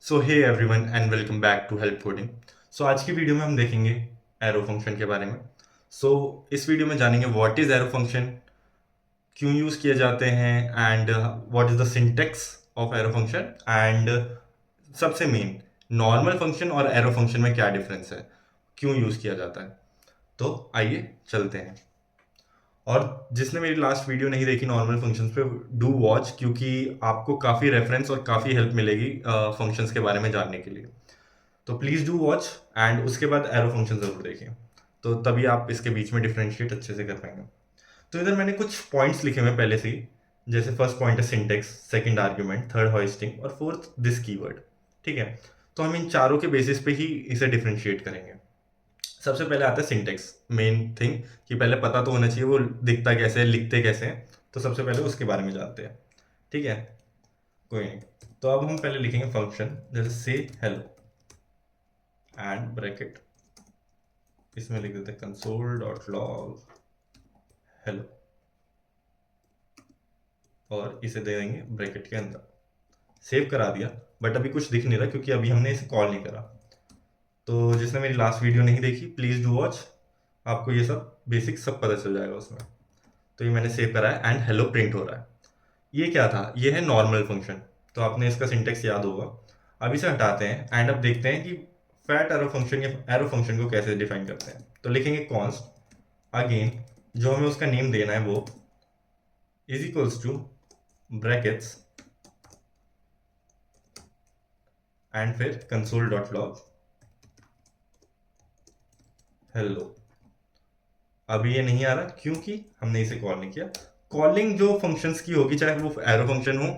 So hey everyone and welcome back to help coding. So आज की video में हम देखेंगे एरो फंक्शन के बारे में। सो इस वीडियो में जानेंगे व्हाट इज एरो फंक्शन, क्यों यूज़ किए जाते हैं and what is the syntax of arrow function and सबसे मेन नॉर्मल फंक्शन और एरो फंक्शन में क्या डिफरेंस है, क्यों यूज़ किया जाता है। तो आइए चलते हैं। और जिसने मेरी लास्ट वीडियो नहीं देखी नॉर्मल फंक्शंस पे, डू वॉच, क्योंकि आपको काफ़ी रेफरेंस और काफ़ी हेल्प मिलेगी फंक्शंस के बारे में जानने के लिए। तो प्लीज़ डू वॉच एंड उसके बाद एरो फंक्शन ज़रूर देखें, तो तभी आप इसके बीच में डिफ्रेंशिएट अच्छे से कर पाएंगे। तो इधर मैंने कुछ पॉइंट्स लिखे हुए हैं पहले से ही, जैसे फर्स्ट पॉइंट है syntax, second argument, third hoisting और फोर्थ दिस कीवर्ड। ठीक है, तो हम इन चारों के बेसिस पे ही इसे डिफ्रेंशिएट करेंगे। सबसे पहले आता है सिंटेक्स, मेन थिंग, कि पहले पता तो होना चाहिए वो दिखता कैसे है, लिखते कैसे हैं। तो सबसे पहले उसके बारे में जानते हैं। ठीक है, कोई नहीं। तो अब हम पहले लिखेंगे फंक्शन, जैसे से हेलो एंड ब्रैकेट, इसमें लिख देते हैं कंसोल डॉट लॉग हेलो, और इसे दे देंगे ब्रैकेट के अंदर। सेव करा दिया, बट अभी कुछ दिख नहीं रहा क्योंकि अभी हमने इसे कॉल नहीं करा। तो जिसने मेरी लास्ट वीडियो नहीं देखी, प्लीज़ डू वॉच, आपको ये सब बेसिक सब पता चल जाएगा उसमें। तो ये मैंने सेव करा है एंड हेलो प्रिंट हो रहा है। ये क्या था, ये है नॉर्मल फंक्शन। तो आपने इसका सिंटेक्स याद होगा। अब इसे हटाते हैं एंड अब देखते हैं कि फैट एरो फंक्शन या एरो फंक्शन को कैसे डिफाइन करते हैं। तो लिखेंगे कॉन्स्ट, अगेन जो हमें उसका नेम देना है वो is equals to brackets and फिर कंसोल डॉट लॉग हेलो। अभी ये नहीं आ रहा क्योंकि हमने इसे कॉल नहीं किया। कॉलिंग जो फंक्शंस की होगी, चाहे वो एरो फंक्शन हो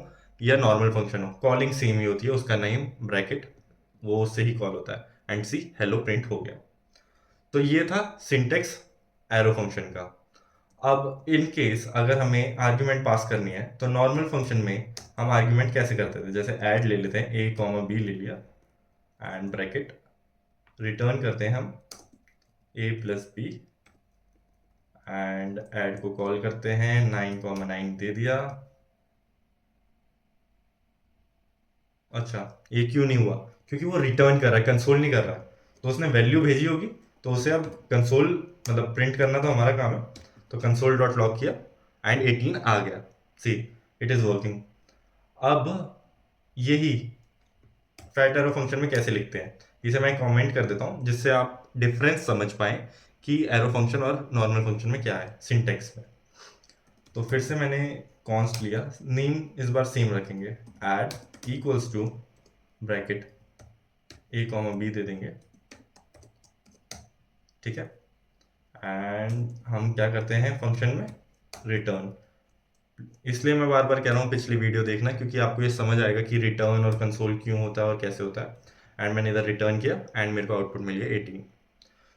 या नॉर्मल फंक्शन हो, कॉलिंग सेम ही होती है। उसका नेम ब्रैकेट, वो उससे ही कॉल होता है एंड सी हेलो प्रिंट हो गया। तो ये था सिंटेक्स एरो फंक्शन का। अब इन केस अगर हमें आर्ग्यूमेंट पास करनी है तो नॉर्मल फंक्शन में हम आर्ग्यूमेंट कैसे करते थे, जैसे ऐड ले लेते हैं, ए कॉमा बी ले लिया एंड ब्रैकेट, रिटर्न करते हैं हम ए प्लस बी एंड ऐड को कॉल करते हैं, 9,9 दे दिया। अच्छा, ये क्यों नहीं हुआ, क्योंकि वो रिटर्न कर रहा है, कंसोल नहीं कर रहा है। तो उसने वैल्यू भेजी होगी, तो उसे अब कंसोल मतलब प्रिंट करना तो हमारा काम है। तो कंसोल डॉट लॉग किया एंड 18 आ गया। सी, इट इज वर्किंग। अब यही फैक्ट एरो फंक्शन में कैसे लिखते हैं, इसे मैं कमेंट कर देता हूँ जिससे आप डिफरेंस समझ पाए कि एरो फंक्शन और नॉर्मल फंक्शन में क्या है सिंटेक्स में। तो फिर से मैंने कॉन्स्ट लिया, नेम इस बार सेम रखेंगे, add equals to bracket A comma B दे देंगे। ठीक है, एंड हम क्या करते हैं फंक्शन में रिटर्न। इसलिए मैं बार बार कह रहा हूँ पिछली वीडियो देखना, क्योंकि आपको ये समझ आएगा कि रिटर्न और कंसोल क्यों होता है और कैसे होता है। एंड मैंने इधर रिटर्न किया एंड मेरे को आउटपुट मिल गया 18।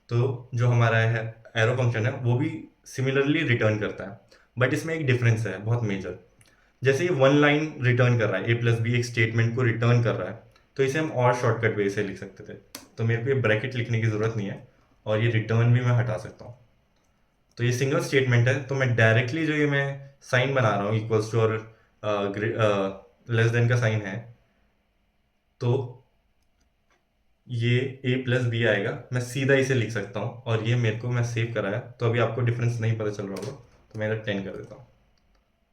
तो जो हमारा है एरो फंक्शन है वो भी सिमिलरली रिटर्न करता है, बट इसमें एक डिफरेंस है बहुत मेजर। जैसे ये वन लाइन रिटर्न कर रहा है, ए प्लस बी एक स्टेटमेंट को रिटर्न कर रहा है, तो इसे हम और शॉर्टकट वे से लिख सकते थे। तो मेरे को ये ब्रैकेट लिखने की ज़रूरत नहीं है, और ये रिटर्न भी मैं हटा सकता हूँ। तो ये सिंगल स्टेटमेंट है, तो मैं डायरेक्टली जो ये मैं साइन बना रहा हूँ इक्वल्स टू और लेस देन का साइन है, तो ये ए प्लस बी आएगा, मैं सीधा इसे लिख सकता हूँ। और ये मेरे को मैं सेव कराया, तो अभी आपको डिफरेंस नहीं पता चल रहा होगा, तो मैं इधर 10 कर देता हूँ।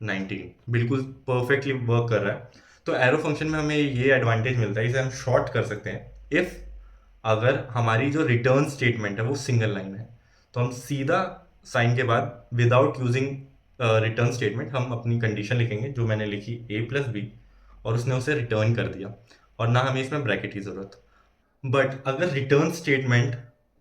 19 बिल्कुल परफेक्टली वर्क कर रहा है। तो एरो फंक्शन में हमें ये एडवांटेज मिलता है, इसे हम शॉर्ट कर सकते हैं इफ अगर हमारी जो रिटर्न स्टेटमेंट है वो सिंगल लाइन है। तो हम सीधा साइन के बाद विदाउट यूजिंग रिटर्न स्टेटमेंट हम अपनी कंडीशन लिखेंगे, जो मैंने लिखी ए प्लस बी, और उसने उसे रिटर्न कर दिया, और ना हमें इसमें ब्रैकेट की ज़रूरत। बट अगर रिटर्न स्टेटमेंट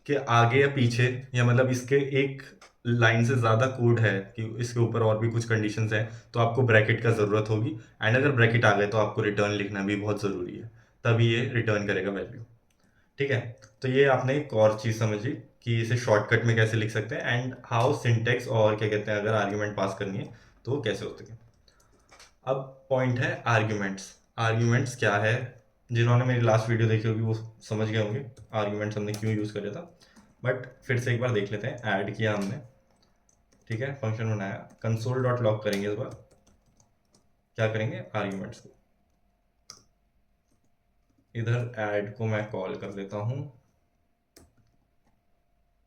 के आगे या पीछे, या मतलब इसके एक लाइन से ज़्यादा कोड है कि इसके ऊपर और भी कुछ कंडीशंस हैं, तो आपको ब्रैकेट का ज़रूरत होगी। एंड अगर ब्रैकेट आ गए तो आपको रिटर्न लिखना भी बहुत ज़रूरी है, तभी ये रिटर्न करेगा वैल्यू। ठीक है, तो ये आपने एक और चीज़ समझी कि इसे शॉर्टकट में कैसे लिख सकते हैं, एंड हाउ सिंटेक्स और क्या कहते हैं अगर आर्ग्यूमेंट पास करनी है तो वो कैसे होते हैं। अब पॉइंट है आर्ग्यूमेंट्स। आर्ग्यूमेंट्स क्या है, जिन्होंने मेरी लास्ट वीडियो देखी होगी वो समझ गए होंगे आर्ग्यूमेंट्स हमने क्यों यूज़ किया था। बट फिर से एक बार देख लेते हैं। ऐड किया हमने, ठीक है, फंक्शन बनाया, कंसोल डॉट लॉग करेंगे इस बार, क्या करेंगे आर्ग्यूमेंट्स को। इधर ऐड को मैं कॉल कर देता हूँ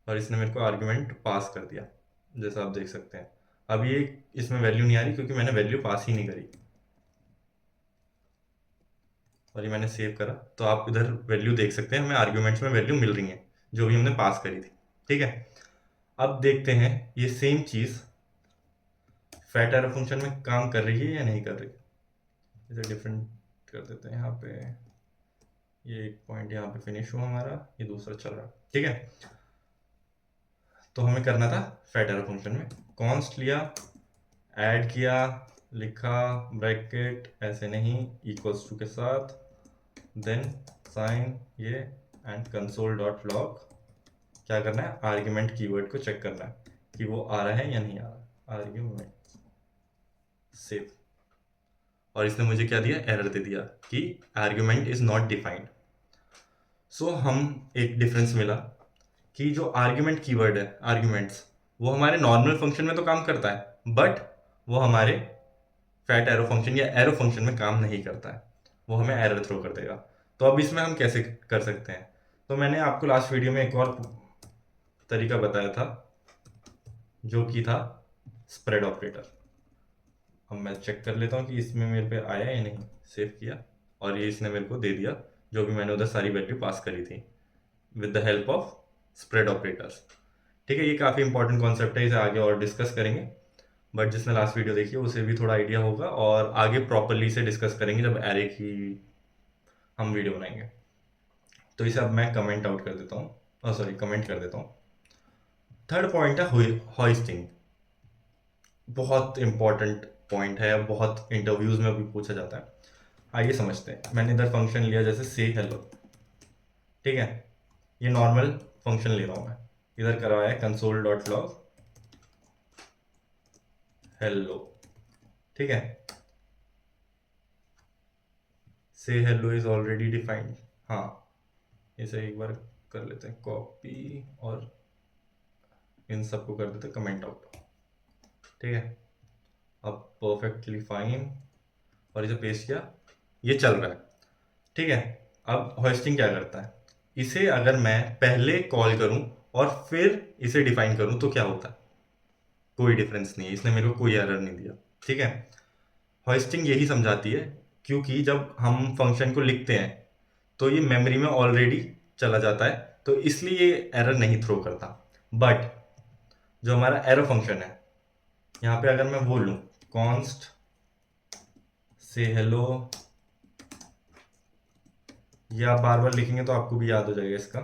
और इसने मेरे को आर्ग्यूमेंट पास कर दिया, जैसा आप देख सकते हैं। अब ये इसमें वैल्यू नहीं आ रही क्योंकि मैंने वैल्यू पास ही नहीं करी, और ये मैंने सेव करा तो आप इधर वैल्यू देख सकते हैं, हमें आर्ग्यूमेंट्स में वैल्यू मिल रही है जो भी हमने पास करी थी। ठीक है, अब देखते हैं ये सेम चीज़ फैट एरर फंक्शन में काम कर रही है या नहीं कर रही। इधर डिफरेंट कर देते हैं, यहाँ पे ये एक पॉइंट यहाँ पे फिनिश हुआ हमारा, ये दूसरा चल रहा है। ठीक है, तो हमें करना था फैट एरर फंक्शन में कॉन्स्ट लिया, ऐड किया, लिखा ब्रैकेट ऐसे नहीं इक्वल्स टू के साथ, देन साइन ये एंड कंसोल डॉट लॉग। क्या करना है, आर्ग्यूमेंट कीवर्ड को चेक करना है कि वो आ रहा है या नहीं आ रहा। आर्ग्यूमेंट सेव, और इसने मुझे क्या दिया, एरर दे दिया कि आर्ग्यूमेंट इज नॉट डिफाइंड। सो हम एक डिफरेंस मिला कि जो आर्ग्यूमेंट कीवर्ड है, आर्ग्यूमेंट्स, वो हमारे नॉर्मल फंक्शन में तो काम करता है, बट वो हमारे फैट एरो फंक्शन या एरो फंक्शन में काम नहीं करता है, वो हमें एरर थ्रो कर देगा। तो अब इसमें हम कैसे कर सकते हैं, तो मैंने आपको लास्ट वीडियो में एक और तरीका बताया था जो कि था स्प्रेड ऑपरेटर। अब मैं चेक कर लेता हूँ कि इसमें मेरे पे आया या नहीं। सेव किया और ये इसने मेरे को दे दिया जो भी मैंने उधर सारी वैल्यू पास करी थी with the help of spread operators. ठीक है, ये काफ़ी इंपॉर्टेंट कॉन्सेप्ट है, इसे आगे और डिस्कस करेंगे, बट जिसने लास्ट वीडियो देखी है उसे भी थोड़ा आइडिया होगा, और आगे प्रॉपरली इसे डिस्कस करेंगे जब एरे की हम वीडियो बनाएंगे। तो इसे अब मैं कमेंट आउट कर देता हूँ, सॉरी कमेंट कर देता हूँ। थर्ड पॉइंट है होइस्टिंग। बहुत इंपॉर्टेंट पॉइंट है, बहुत इंटरव्यूज में भी पूछा जाता है। आइए समझते हैं। मैंने इधर फंक्शन लिया जैसे से हेलो, ठीक है, ये नॉर्मल फंक्शन ले रहा हूँ मैं, इधर करवाया है कंसोल डॉट लॉग हेलो। ठीक है, से हेलो इज ऑलरेडी डिफाइंड। हाँ, इसे एक बार कर लेते हैं कॉपी और इन सबको कर देते हैं कमेंट आउट। ठीक है, अब परफेक्टली फाइन, और इसे पेस्ट किया, ये चल रहा है। ठीक है, अब होस्टिंग क्या करता है, इसे अगर मैं पहले कॉल करूं और फिर इसे डिफाइन करूं तो क्या होता है, कोई डिफरेंस नहीं है, इसने मेरे को कोई एरर नहीं दिया। ठीक है, होस्टिंग यही समझाती है, क्योंकि जब हम फंक्शन को लिखते हैं तो ये मेमोरी में ऑलरेडी चला जाता है, तो इसलिए ये एरर नहीं थ्रो करता। बट जो हमारा एरर फंक्शन है, यहाँ पे अगर मैं बोल लूँ कॉन्स्ट से हेलो, ये आप बार बार लिखेंगे तो आपको भी याद हो जाएगा इसका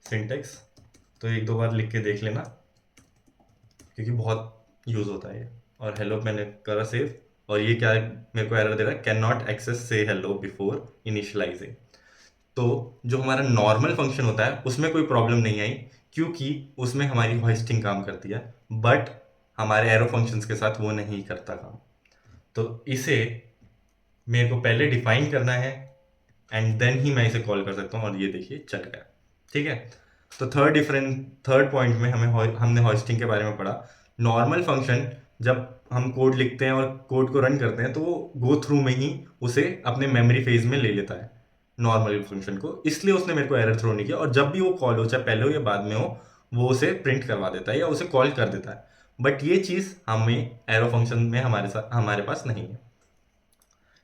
सिंटेक्स, तो एक दो बार लिख के देख लेना क्योंकि बहुत यूज़ होता है ये। और हेलो मैंने करा सेव, और ये क्या मेरे को एरर दे रहा है, कैन नॉट एक्सेस से हेलो बिफोर इनिशियलाइजिंग। तो जो हमारा नॉर्मल फंक्शन होता है उसमें कोई प्रॉब्लम नहीं आई क्योंकि उसमें हमारी होस्टिंग काम करती है, बट हमारे एरो फंक्शंस के साथ वो नहीं करता काम। तो इसे मेरे को पहले डिफाइन करना है एंड देन ही मैं इसे कॉल कर सकता हूँ, और ये देखिए चल गया। ठीक है, तो थर्ड पॉइंट में हमने होस्टिंग के बारे में पढ़ा। नॉर्मल फंक्शन जब हम कोड लिखते हैं और कोड को रन करते हैं तो वो गो थ्रू में ही उसे अपने मेमोरी फेज में ले लेता है नॉर्मल फंक्शन को, इसलिए उसने मेरे को एरर थ्रो नहीं किया, और जब भी वो कॉल हो, चाहे पहले हो या बाद में हो, वो उसे प्रिंट करवा देता है या उसे कॉल कर देता है। बट ये चीज़ हमें एरो फंक्शन में हमारे पास नहीं है।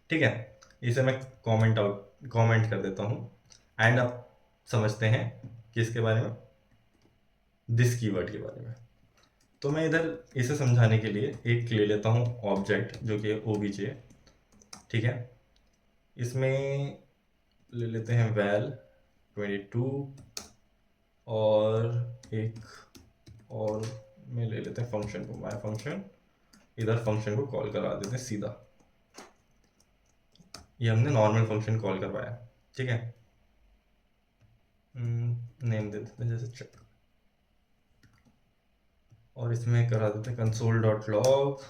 ठीक है, इसे मैं कमेंट कर देता हूँ, एंड अब समझते हैं किसके बारे में, दिस कीवर्ड के बारे में। तो मैं इधर इसे समझाने के लिए एक ले लेता हूँ ऑब्जेक्ट जो कि obj है। ठीक है, इसमें ले लेते हैं वैल 22, और एक और में ले लेते हैं फंक्शन को, माय फंक्शन। इधर फंक्शन को कॉल करा देते हैं सीधा, ये हमने नॉर्मल फंक्शन कॉल करवाया। ठीक है, नेम दे देते हैं जैसे चेक, और इसमें करा देते हैं कंसोल डॉट लॉग।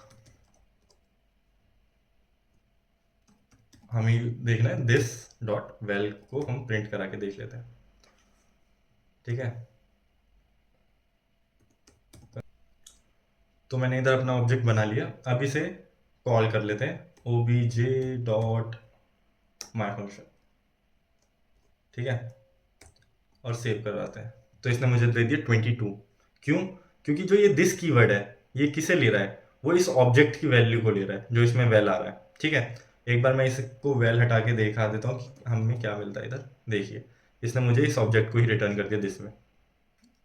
हमें देखना है दिस डॉट वेल को हम प्रिंट करा के देख लेते हैं। ठीक है, तो मैंने इधर अपना ऑब्जेक्ट बना लिया, अब इसे कॉल कर लेते हैं obj डॉट माई फंक्शन। ठीक है, और सेव करवाते हैं। तो इसने मुझे दे दिया 22। क्यों? क्योंकि जो ये दिस कीवर्ड है ये किसे ले रहा है, वो इस ऑब्जेक्ट की वैल्यू को ले रहा है जो इसमें वेल आ रहा है। ठीक है, एक बार मैं इसको वेल हटा के दिखा देता हूँ कि हमें क्या मिलता है। इधर देखिए, इसने मुझे इस ऑब्जेक्ट को ही रिटर्न कर दिया दिस में।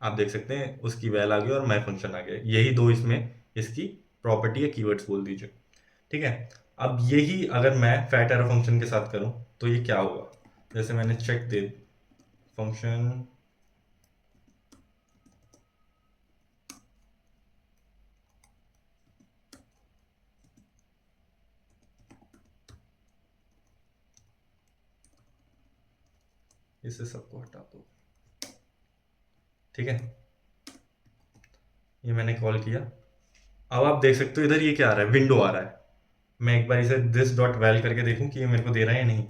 आप देख सकते हैं उसकी वैल आ गई और माई फंक्शन आ गया। यही दो इसमें इसकी प्रॉपर्टी या कीवर्ड्स बोल दीजिए। ठीक है, अब यही अगर मैं फैट एरो फंक्शन के साथ करूं तो ये क्या होगा। जैसे मैंने चेक दे फंक्शन, इसे सबको हटा दो। ठीक है, ये मैंने कॉल किया। अब आप देख सकते हो इधर ये क्या आ रहा है, विंडो आ रहा है। मैं एक बार इसे दिस डॉट वैल करके देखूं कि ये मेरे को दे रहा है या नहीं,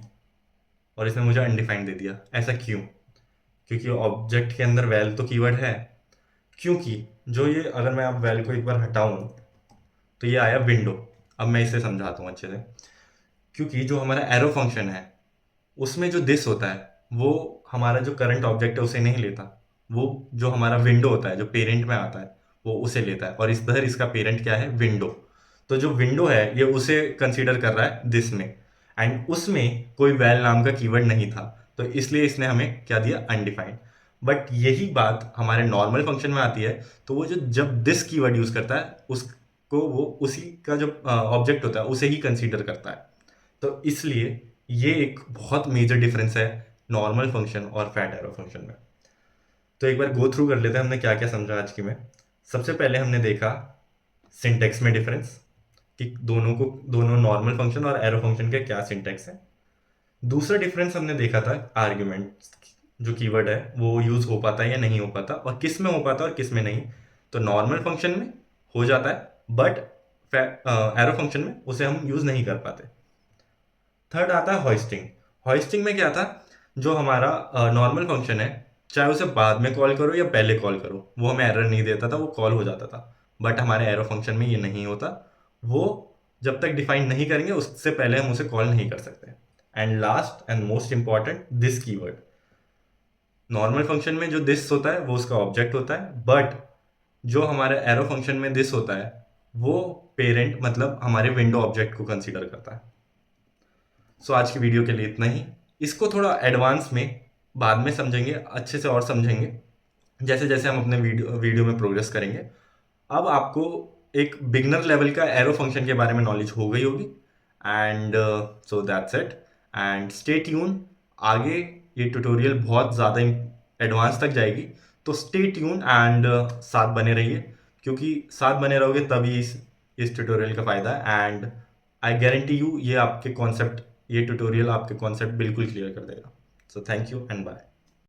और इसने मुझे अनडिफाइंड दे दिया। ऐसा क्यों? क्योंकि ऑब्जेक्ट के अंदर वैल तो कीवर्ड है। क्योंकि जो ये, अगर मैं अब वैल को एक बार हटाऊं तो ये आया विंडो। अब मैं इसे समझाता हूँ अच्छे से। क्योंकि जो हमारा एरो फंक्शन है उसमें जो दिस होता है वो हमारा जो करंट ऑब्जेक्ट है उसे नहीं लेता। वो जो हमारा विंडो होता है जो पेरेंट में आता है वो उसे लेता है, और इधर इसका पेरेंट क्या है, विंडो। तो जो विंडो है ये उसे कंसीडर कर रहा है दिस में, एंड उसमें कोई वैल नाम का कीवर्ड नहीं था, तो इसलिए इसने हमें क्या दिया, अनडिफाइंड। बट यही बात हमारे नॉर्मल फंक्शन में आती है, तो वो जो जब दिस कीवर्ड यूज करता है उसको वो उसी का जो ऑब्जेक्ट होता है उसे ही कंसीडर करता है। तो इसलिए ये एक बहुत मेजर डिफरेंस है नॉर्मल फंक्शन और फैट एरो फंक्शन में। तो एक बार गो थ्रू कर लेते हैं हमने क्या क्या समझा आज की में। सबसे पहले हमने देखा सिंटेक्स में डिफरेंस, कि दोनों नॉर्मल फंक्शन और एरो फंक्शन के क्या सिंटेक्स है। दूसरा डिफरेंस हमने देखा था आर्ग्यूमेंट, जो कीवर्ड है वो यूज हो पाता है या नहीं हो पाता, और किस में हो पाता है और किस में नहीं। तो नॉर्मल फंक्शन में हो जाता है, बट एरो फंक्शन में उसे हम यूज नहीं कर पाते। थर्ड आता है हॉइस्टिंग। हॉइस्टिंग में क्या था, जो हमारा नॉर्मल फंक्शन है चाहे उसे बाद में कॉल करो या पहले कॉल करो वो हमें एरर नहीं देता था, वो कॉल हो जाता था। बट हमारे एरो फंक्शन में ये नहीं होता। वो जब तक डिफाइन नहीं करेंगे उससे पहले हम उसे कॉल नहीं कर सकते। And last and most important, this keyword. Normal function में जो दिस होता है वो उसका ऑब्जेक्ट होता है, बट जो हमारे एरो फंक्शन में दिस होता है वो पेरेंट मतलब हमारे विंडो ऑब्जेक्ट को कंसीडर करता है। सो आज की वीडियो के लिए इतना ही। इसको थोड़ा एडवांस में बाद में समझेंगे, अच्छे से और समझेंगे जैसे जैसे हम अपने वीडियो में प्रोग्रेस करेंगे। अब आपको एक बिगनर लेवल का एरो फंक्शन के बारे में नॉलेज हो गई होगी। And so that's it, and stay tune. आगे ये ट्यूटोरियल बहुत ज़्यादा एडवांस तक जाएगी, तो स्टे ट्यून एंड साथ बने रहिए, क्योंकि साथ बने रहोगे तभी इस ट्यूटोरियल का फ़ायदा है। एंड आई गारंटी यू ये ट्यूटोरियल आपके कॉन्सेप्ट बिल्कुल क्लियर कर देगा। So thank you and bye.